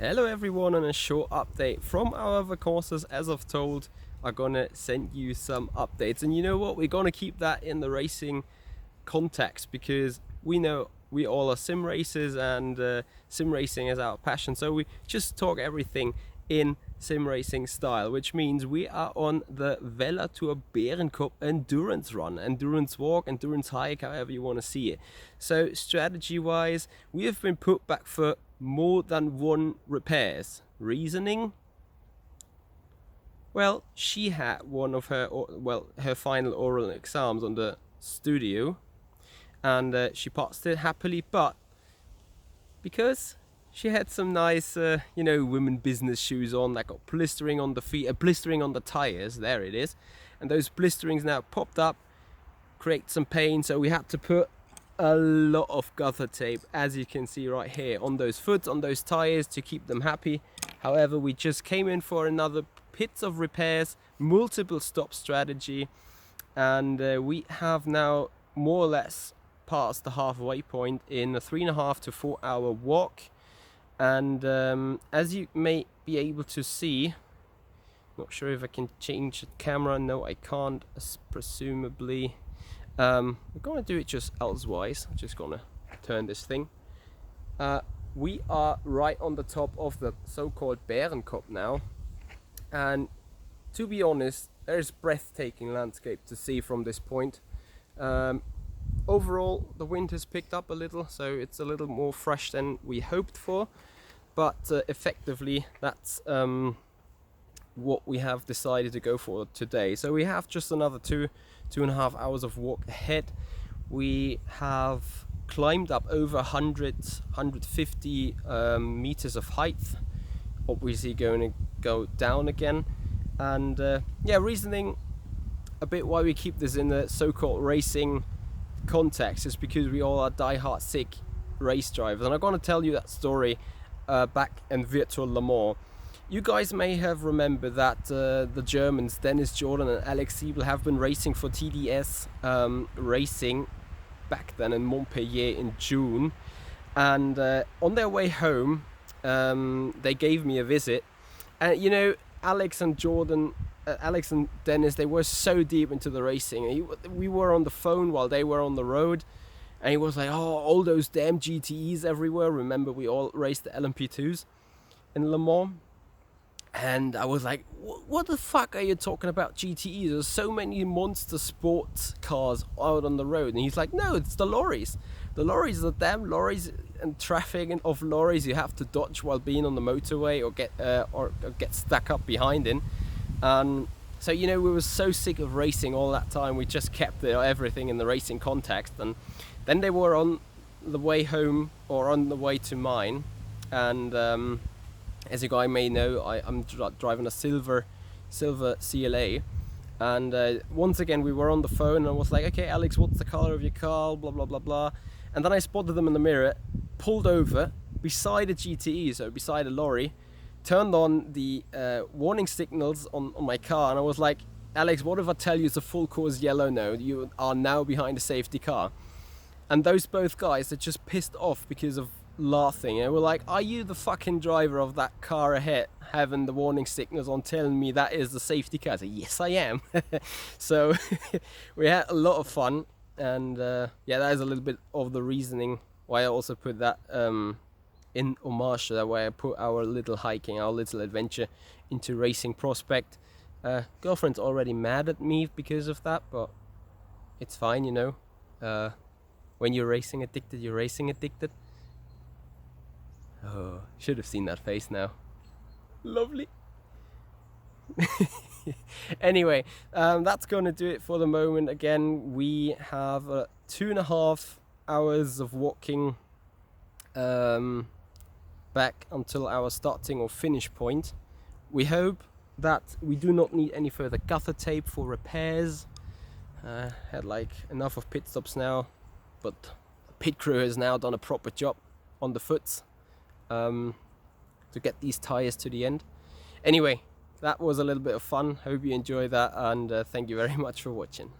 Hello everyone, and a short update from our other courses. As I've told, are gonna send you some updates, and you know what, we're gonna keep that in the racing context because we know we all are sim racers, and sim racing is our passion, so we just talk everything in sim racing style, which means we are on the Vela Tour Bärenkopf endurance run, endurance walk, endurance hike, however you want to see it. So strategy wise, we have been put back for more than one repairs. Reasoning? Well, she had one of her final oral exams on the studio, and she passed it happily, but because she had some nice, women business shoes on that got blistering on the feet, blistering on the tires, there it is, and those blisterings now popped up, create some pain, so we had to put a lot of gaffer tape, as you can see right here, on those foot, on those tires, to keep them happy. However, we just came in for another pits of repairs, multiple stop strategy, and we have now more or less passed the halfway point in a 3.5 to 4 hour walk. And as you may be able to see, not sure if I can change the camera, no I can't, presumably. We're gonna do it just elsewise. I'm just gonna turn this thing. We are right on the top of the so-called Bärenkopf now, and to be honest, there's breathtaking landscape to see from this point. Overall, the wind has picked up a little, so it's a little more fresh than we hoped for, but effectively that's what we have decided to go for today. So we have just another 2.5 hours of walk ahead. We have climbed up over 150 meters of height, obviously going to go down again, and reasoning a bit why we keep this in the so-called racing context is because we all are die-hard sick race drivers, and I'm going to tell you that story back in virtual Le Mans. You guys may have remembered that the Germans Dennis Jordan and Alex Siebel have been racing for TDS Racing back then in Montpellier in June, and on their way home they gave me a visit, and Alex and Dennis, they were so deep into the racing. We were on the phone while they were on the road, and he was like, oh, all those damn GTEs everywhere. Remember, we all raced the LMP2s in Le Mans, and I was like, what the fuck are you talking about GTEs? There's so many monster sports cars out on the road. And he's like, no, it's the lorries. The lorries are damn lorries, and traffic of lorries you have to dodge while being on the motorway or get stuck up behind in. So we were so sick of racing all that time, we just kept everything in the racing context. And then they were on the way home, or on the way to mine, and as you guys may know, I'm driving a silver CLA, and once again we were on the phone, and I was like, okay Alex, what's the color of your car, blah blah blah blah, and then I spotted them in the mirror, pulled over beside a GTE, so beside a lorry, turned on the warning signals on my car, and I was like, Alex, what if I tell you it's a full course yellow now? You are now behind a safety car. And those both guys are just pissed off because of laughing, and we're like, are you the fucking driver of that car ahead having the warning signals on, telling me that is the safety car? I said, yes I am. So we had a lot of fun, and that is a little bit of the reasoning why I also put that in homage to that way I put our little hiking, our little adventure into racing prospect. Girlfriend's already mad at me because of that, but it's fine, when you're racing addicted, you're racing addicted. Oh, should have seen that face now. Lovely. Anyway, that's going to do it for the moment. Again, we have 2.5 hours of walking back until our starting or finish point. We hope that we do not need any further gaffer tape for repairs. Had enough of pit stops now, but the pit crew has now done a proper job on the foots to get these tires to the end. Anyway, that was a little bit of fun. Hope you enjoyed that, and thank you very much for watching.